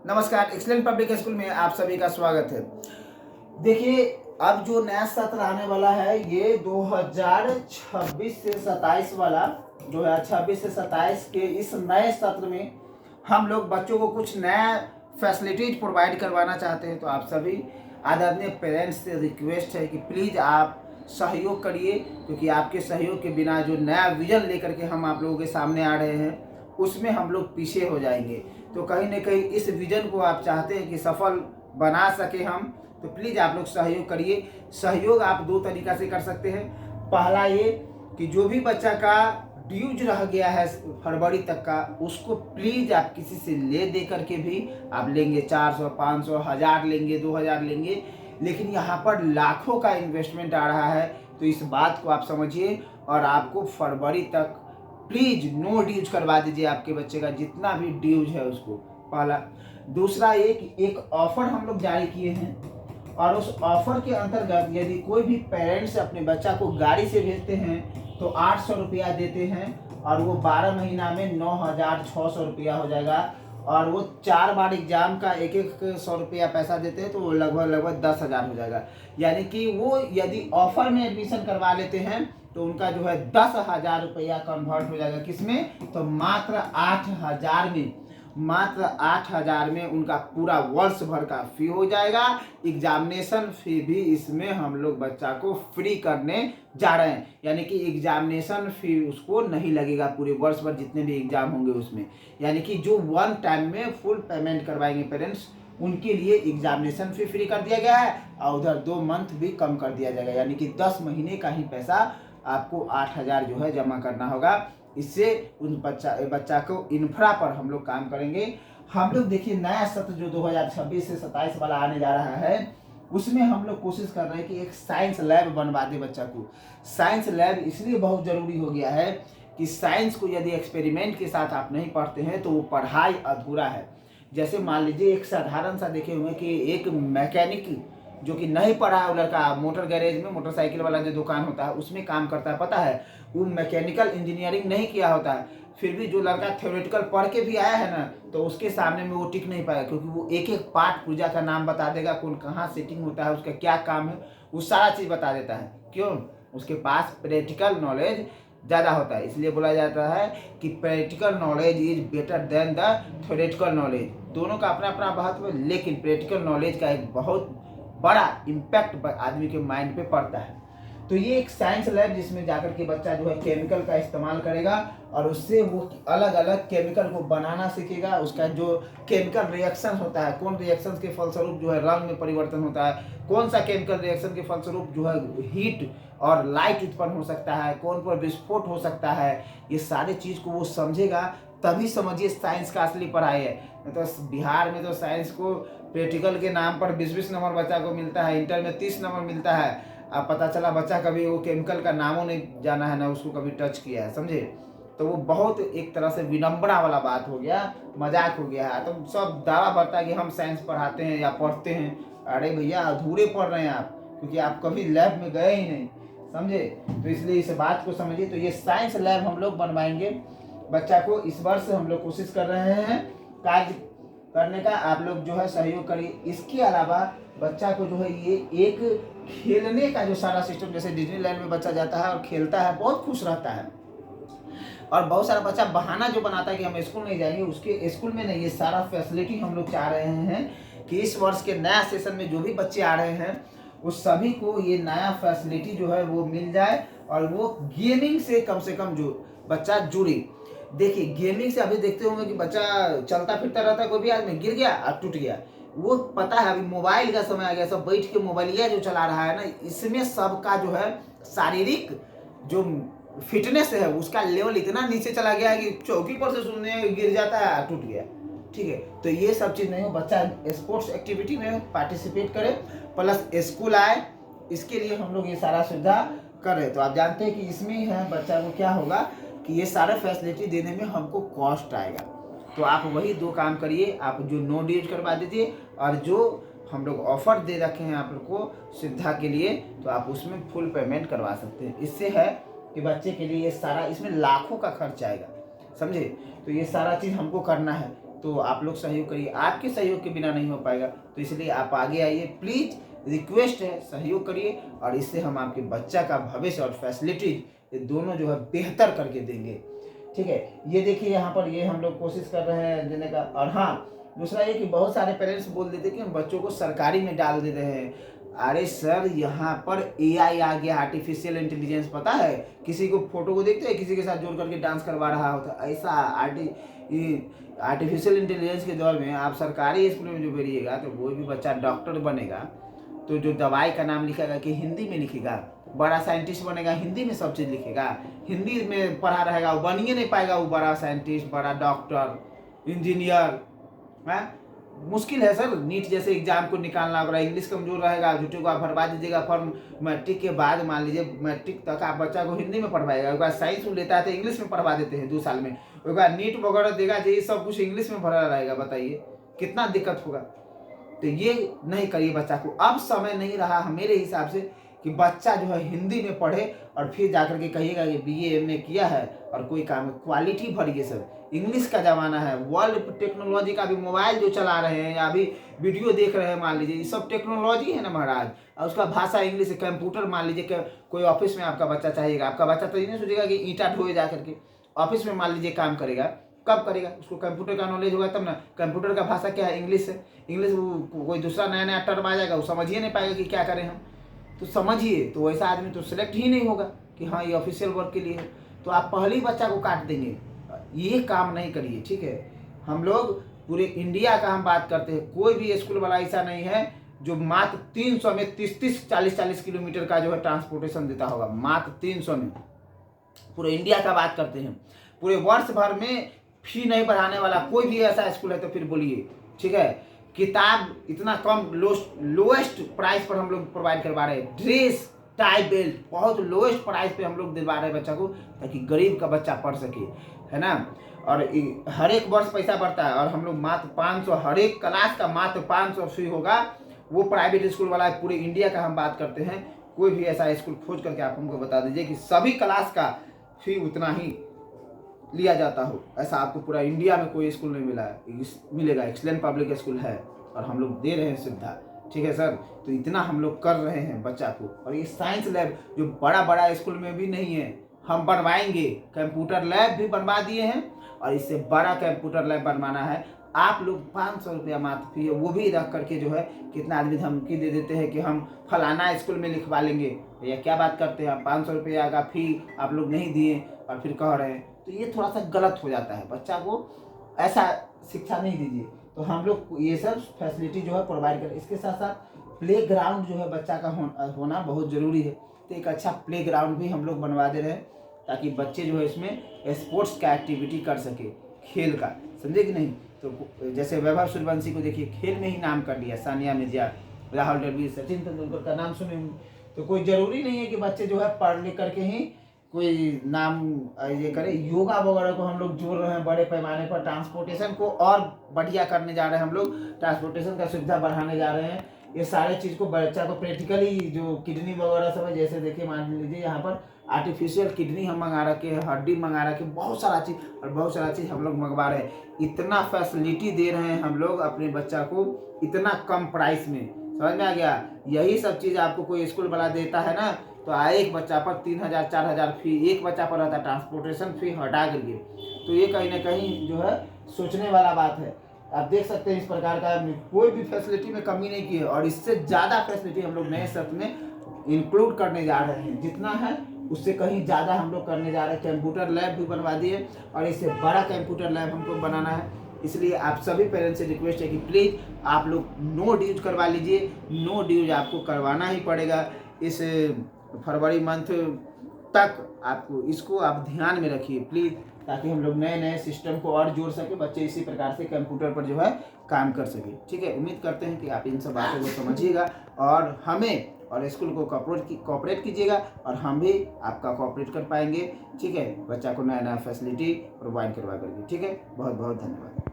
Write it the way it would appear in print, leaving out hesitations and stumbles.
नमस्कार, excellent public school में आप सभी का स्वागत है। देखिए, अब जो नया सत्र आने वाला है ये 2026 से 27 वाला 2026 से 27 के इस नए सत्र में हम लोग बच्चों को कुछ नया फैसिलिटीज प्रोवाइड करवाना चाहते हैं। तो आप सभी आदरणीय पेरेंट्स से रिक्वेस्ट है कि प्लीज़ आप सहयोग करिए, क्योंकि आपके सहयोग के बिना जो नया विजन लेकर के हम आप लोगों के सामने आ रहे हैं उसमें हम लोग पीछे हो जाएंगे। तो कहीं ना कहीं इस विजन को आप चाहते हैं कि सफल बना सके हम, तो प्लीज़ आप लोग सहयोग करिए। सहयोग आप दो तरीक़ा से कर सकते हैं। पहला ये कि जो भी बच्चा का ड्यूज रह गया है फरवरी तक का, उसको प्लीज़ आप किसी से ले दे करके भी आप लेंगे। 400, 500, 1000 लेंगे, 2000 लेंगे, लेकिन यहाँ पर लाखों का इन्वेस्टमेंट आ रहा है। तो इस बात को आप समझिए और आपको फरवरी तक प्लीज़ नो ड्यूज करवा दीजिए आपके बच्चे का, जितना भी ड्यूज है उसको। पहला। दूसरा ये कि एक ऑफ़र हम लोग जारी किए हैं और उस ऑफ़र के अंतर्गत यदि कोई भी पेरेंट्स अपने बच्चा को गाड़ी से भेजते हैं तो 800 रुपया देते हैं और वो 12 महीना में 9600 रुपया हो जाएगा। और वो 4 बार एग्जाम का 100 रुपया पैसा देते हैं तो वो लगभग 10,000 हो जाएगा। यानी कि वो यदि ऑफ़र में एडमिशन करवा लेते हैं तो उनका 10,000 रुपया कन्वर्ट हो जाएगा। किसमें? तो मात्र 8,000 में उनका पूरा वर्ष भर का फी हो जाएगा। एग्जामिनेशन फी भी इसमें हम लोग बच्चा को फ्री करने जा रहे हैं, यानी कि एग्जामिनेशन फी उसको नहीं लगेगा पूरे वर्ष भर जितने भी एग्जाम होंगे उसमें। यानी कि जो वन टाइम में फुल पेमेंट करवाएंगे पेरेंट्स, उनके लिए एग्जामिनेशन फी फ्री कर दिया गया है और उधर 2 मंथ भी कम कर दिया जाएगा। यानी कि 10 महीने का ही पैसा आपको 8,000 जमा करना होगा। इससे उन बच्चा को इंफ्रा पर हम लोग काम करेंगे। हम लोग देखिए नया सत्र जो 2026 से 27 वाला आने जा रहा है उसमें हम लोग कोशिश कर रहे हैं कि एक साइंस लैब बनवा दे बच्चा को। साइंस लैब इसलिए बहुत ज़रूरी हो गया है कि साइंस को यदि एक्सपेरिमेंट के साथ आप नहीं पढ़ते हैं तो वो पढ़ाई अधूरा है। जैसे मान लीजिए एक साधारण सा देखे हुए कि एक मैकेनिक जो कि नहीं पढ़ा है, वो लड़का मोटर गैरेज में मोटरसाइकिल वाला जो दुकान होता है उसमें काम करता है, पता है वो मैकेनिकल इंजीनियरिंग नहीं किया होता है, फिर भी जो लड़का थ्योरेटिकल पढ़ के भी आया है ना तो उसके सामने में वो टिक नहीं पाएगा, क्योंकि वो एक एक पार्ट पुर्जा का नाम बता देगा, कौन कहाँ सेटिंग होता है, उसका क्या काम है, वो सारा चीज़ बता देता है। क्यों? उसके पास प्रैक्टिकल नॉलेज ज़्यादा होता है। इसलिए बोला जाता है कि practical knowledge is better than the theoretical knowledge. दोनों का अपना अपना महत्व है, लेकिन प्रैक्टिकल नॉलेज का एक बहुत बड़ा इम्पैक्ट आदमी के माइंड पे पड़ता है। तो ये एक साइंस लैब जिसमें जाकर के बच्चा केमिकल का इस्तेमाल करेगा और उससे वो अलग अलग केमिकल को बनाना सीखेगा। उसका जो केमिकल रिएक्शन होता है, कौन रिएक्शन के फलस्वरूप रंग में परिवर्तन होता है, कौन सा केमिकल रिएक्शन के फलस्वरूप हीट और लाइट उत्पन्न हो सकता है, कौन पर विस्फोट हो सकता है, ये सारी चीज़ को वो समझेगा, तभी समझिए साइंस का असली पढ़ाई है। तो बिहार में तो साइंस को प्रैक्टिकल के नाम पर 20-20 नंबर बच्चा को मिलता है, इंटर में 30 नंबर मिलता है। अब पता चला बच्चा कभी वो केमिकल का नामों नहीं जाना है, ना उसको कभी टच किया है, समझे? तो वो बहुत एक तरह से विडंबना वाला बात हो गया, मजाक हो गया है। तो सब दावा भरता है कि हम साइंस पढ़ाते हैं या पढ़ते हैं। अरे भैया, अधूरे पढ़ रहे हैं आप, क्योंकि आप कभी लैब में गए ही नहीं, समझे? तो इसलिए इस बात को समझिए। तो ये साइंस लैब हम लोग बनवाएंगे बच्चा को। इस वर्ष हम लोग कोशिश कर रहे हैं कार्य करने का, आप लोग सहयोग करिए। इसके अलावा बच्चा को ये एक खेलने का जो सारा सिस्टम, जैसे डिज्नीलैंड में बच्चा जाता है और खेलता है, बहुत खुश रहता है। और बहुत सारा बच्चा बहाना जो बनाता है कि हम स्कूल नहीं जाएंगे, उसके स्कूल में नहीं, ये सारा फैसिलिटी हम लोग चाह रहे हैं कि इस वर्ष के नया सेशन में जो भी बच्चे आ रहे हैं उस सभी को ये नया फैसिलिटी वो मिल जाए और वो गेमिंग से कम जो बच्चा जुड़े। देखिए गेमिंग से अभी देखते होंगे कि बच्चा चलता फिरता रहता है, कोई भी आदमी गिर गया और टूट गया, वो पता है अभी मोबाइल का समय आ गया, सब बैठ के मोबाइलिया जो चला रहा है ना, इसमें सबका शारीरिक जो फिटनेस है उसका लेवल इतना नीचे चला गया है कि चौकी पर से सुनने गिर जाता है, टूट गया। ठीक है, तो ये सब चीज़ नहीं हो, बच्चा स्पोर्ट्स एक्टिविटी में पार्टिसिपेट करे प्लस स्कूल आए, इसके लिए हम लोग ये सारा सुविधा कर रहे हैं। तो आप जानते हैं कि इसमें ही है बच्चा को क्या होगा कि ये सारा फैसिलिटी देने में हमको कॉस्ट आएगा। तो आप वही 2 काम करिए, आप जो नो ड्यूज करवा दीजिए और जो हम लोग ऑफर दे रखे हैं आप लोग को सुविधा के लिए, तो आप उसमें फुल पेमेंट करवा सकते हैं। इससे है कि बच्चे के लिए ये सारा, इसमें लाखों का खर्च आएगा, समझे? तो ये सारा चीज़ हमको करना है। तो आप लोग सहयोग करिए, आपके सहयोग के बिना नहीं हो पाएगा। तो इसलिए आप आगे आइए, प्लीज़ रिक्वेस्ट है, सहयोग करिए, और इससे हम आपके बच्चा का भविष्य और फैसिलिटीज ये दोनों जो है बेहतर करके देंगे। ठीक है, ये देखिए यहाँ पर ये हम लोग कोशिश कर रहे हैं देने का। और हाँ, दूसरा ये कि बहुत सारे पेरेंट्स बोल देते कि हम बच्चों को सरकारी में डाल दे रहे हैं। अरे सर, यहाँ पर AI आ गया, आर्टिफिशियल इंटेलिजेंस, पता है? किसी को फोटो को देखते हैं, किसी के साथ जोड़ करके डांस करवा रहा होता है। ऐसा आर्टिफिशियल इंटेलिजेंस के दौर में आप सरकारी स्कूल में जो भेजिएगा तो कोई भी बच्चा डॉक्टर बनेगा तो जो दवाई का नाम लिखेगा कि हिंदी में लिखेगा, बड़ा साइंटिस्ट बनेगा हिंदी में सब चीज़ लिखेगा, हिंदी में पढ़ा रहेगा, वो बन ही नहीं पाएगा वो बड़ा साइंटिस्ट, बड़ा डॉक्टर, इंजीनियर। है मुश्किल है सर, नीट जैसे एग्जाम को निकालना। अगर इंग्लिश कमजोर रहेगा, झूठे को आप भरवा दीजिएगा फॉर्म, मैट्रिक के बाद मान लीजिए मैट्रिक तक आप बच्चा को हिंदी में पढ़वाएगा, एक बार साइंस में लेता है तो इंग्लिश में पढ़वा देते हैं 2 साल में, एक बार नीट वगैरह देगा ये सब कुछ इंग्लिश में भरा रहेगा, बताइए कितना दिक्कत होगा। तो ये नहीं करिए बच्चा को, अब समय नहीं रहा मेरे हिसाब से कि बच्चा जो है हिंदी में पढ़े और फिर जाकर के कहिएगा कि BA MA किया है और कोई काम, क्वालिटी भरिए सर। इंग्लिश का ज़माना है, वर्ल्ड टेक्नोलॉजी का, भी मोबाइल जो चला रहे हैं या अभी वीडियो देख रहे हैं मान लीजिए, ये सब टेक्नोलॉजी है ना महाराज, और उसका भाषा इंग्लिश है। कंप्यूटर मान लीजिए कोई ऑफिस में आपका बच्चा चाहिएगा, आपका बच्चा तो ये नहीं सोचेगा कि ईंटा ढोए जा करके, ऑफिस में मान लीजिए काम करेगा, कब करेगा? उसको कंप्यूटर का नॉलेज होगा तब ना। कंप्यूटर का भाषा क्या है? इंग्लिश है। इंग्लिश कोई दूसरा नया नया टर्म आ जाएगा, वो समझ ही नहीं पाएगा कि क्या करें हम। तो समझिए, तो वैसा आदमी तो सिलेक्ट ही नहीं होगा कि हाँ ये ऑफिशियल वर्क के लिए है। तो आप पहले ही बच्चा को काट देंगे, ये काम नहीं करिए। ठीक है, हम लोग पूरे इंडिया का हम बात करते हैं, कोई भी स्कूल वाला ऐसा नहीं है जो मात्र 300 में 30-30 40-40 किलोमीटर का जो है ट्रांसपोर्टेशन देता होगा, मात्र 300 में। पूरे इंडिया का बात करते हैं, पूरे वर्ष भर में फी नहीं बढ़ाने वाला कोई भी ऐसा स्कूल है तो फिर बोलिए। ठीक है, किताब इतना कम लोएस्ट प्राइस पर हम लोग प्रोवाइड करवा रहे हैं, ड्रेस टाई बेल्ट बहुत लोएस्ट प्राइस पे हम लोग दिलवा रहे हैं बच्चा को, ताकि गरीब का बच्चा पढ़ सके, है ना। और हर एक वर्ष पैसा बढ़ता है, और हम लोग मात्र 500, हर एक क्लास का मात्र 500 फी होगा। वो प्राइवेट स्कूल वाला है, पूरे इंडिया का हम बात करते हैं, कोई भी ऐसा स्कूल खोज करके आप हमको बता दीजिए कि सभी क्लास का फी उतना ही लिया जाता हो। ऐसा आपको पूरा इंडिया में कोई स्कूल नहीं मिला है, मिलेगा। एक्सीलेंट पब्लिक स्कूल है और हम लोग दे रहे हैं सुविधा। ठीक है सर, तो इतना हम लोग कर रहे हैं बच्चा को। और ये साइंस लैब जो बड़ा बड़ा स्कूल में भी नहीं है, हम बनवाएंगे। कंप्यूटर लैब भी बनवा दिए हैं, और इससे बड़ा कंप्यूटर लैब बनवाना है। आप लोग 500 रुपया मात्र फी है, वो भी रख करके जो है कितना आदमी धमकी दे देते हैं कि हम फलाना स्कूल में लिखवा लेंगे। भैया क्या बात करते हैं, 500 रुपया का फी आप लोग नहीं दिए और फिर कह रहे हैं, तो ये थोड़ा सा गलत हो जाता है। बच्चा को ऐसा शिक्षा नहीं दीजिए। तो हम लोग ये सब फैसिलिटी जो है प्रोवाइड करें। इसके साथ साथ प्ले ग्राउंड जो है बच्चा का होना बहुत ज़रूरी है। तो एक अच्छा प्ले ग्राउंड भी हम लोग बनवा दे रहे हैं, ताकि बच्चे जो है इसमें स्पोर्ट्स का एक्टिविटी कर सके, खेल का, समझे कि नहीं। तो जैसे वैभव सूर्यवंशी को देखिए, खेल में ही नाम कर लिया, सानिया मिर्जा, राहुल द्रविड़, सचिन तेंदुलकर का नाम सुने। तो कोई ज़रूरी नहीं है कि बच्चे जो है पढ़ लिख करके ही कोई नाम ये करे। योगा वगैरह को हम लोग जोड़ रहे हैं बड़े पैमाने पर। ट्रांसपोर्टेशन को और बढ़िया करने जा रहे हैं हम लोग, ट्रांसपोर्टेशन का सुविधा बढ़ाने जा रहे हैं। ये सारे चीज़ को बच्चा को प्रैक्टिकली जो किडनी वगैरह सब है, जैसे देखिए मान लीजिए यहाँ पर आर्टिफिशियल किडनी हम मंगा रखे हैं, हड्डी मंगा रखे, बहुत सारा चीज़, और बहुत सारा चीज़ हम लोग मंगवा रहे हैं। इतना फैसिलिटी दे रहे हैं हम लोग अपने बच्चा को इतना कम प्राइस में, समझ में आ गया। यही सब चीज़ आपको कोई स्कूल वाला देता है ना, तो एक बच्चा पर 3000 4000 फी एक बच्चा पर रहता है, ट्रांसपोर्टेशन फी हटा करके। तो ये कहीं ना कहीं जो है सोचने वाला बात है। आप देख सकते हैं इस प्रकार का कोई भी फैसिलिटी में कमी नहीं की है, और इससे ज़्यादा फैसिलिटी हम लोग नए सत्र में इंक्लूड करने जा रहे हैं। जितना है उससे कहीं ज़्यादा हम लोग करने जा रहे हैं। कंप्यूटर लैब भी बनवा दिए, और इससे बड़ा कंप्यूटर लैब हमको बनाना है। इसलिए आप सभी पेरेंट्स से रिक्वेस्ट है कि प्लीज़ आप लोग नो ड्यूज करवा लीजिए। नो ड्यूज आपको करवाना ही पड़ेगा इस फरवरी मंथ तक। आपको इसको आप ध्यान में रखिए प्लीज़, ताकि हम लोग नए नए सिस्टम को और जोड़ सके, बच्चे इसी प्रकार से कंप्यूटर पर जो है काम कर सके। ठीक है, उम्मीद करते हैं कि आप इन सब बातों को समझिएगा और हमें और स्कूल को कोऑपरेट कीजिएगा, और हम भी आपका कोऑपरेट कर पाएंगे। ठीक है, बच्चा को नया नया फैसिलिटी प्रोवाइड करवा करके। ठीक है, बहुत बहुत धन्यवाद।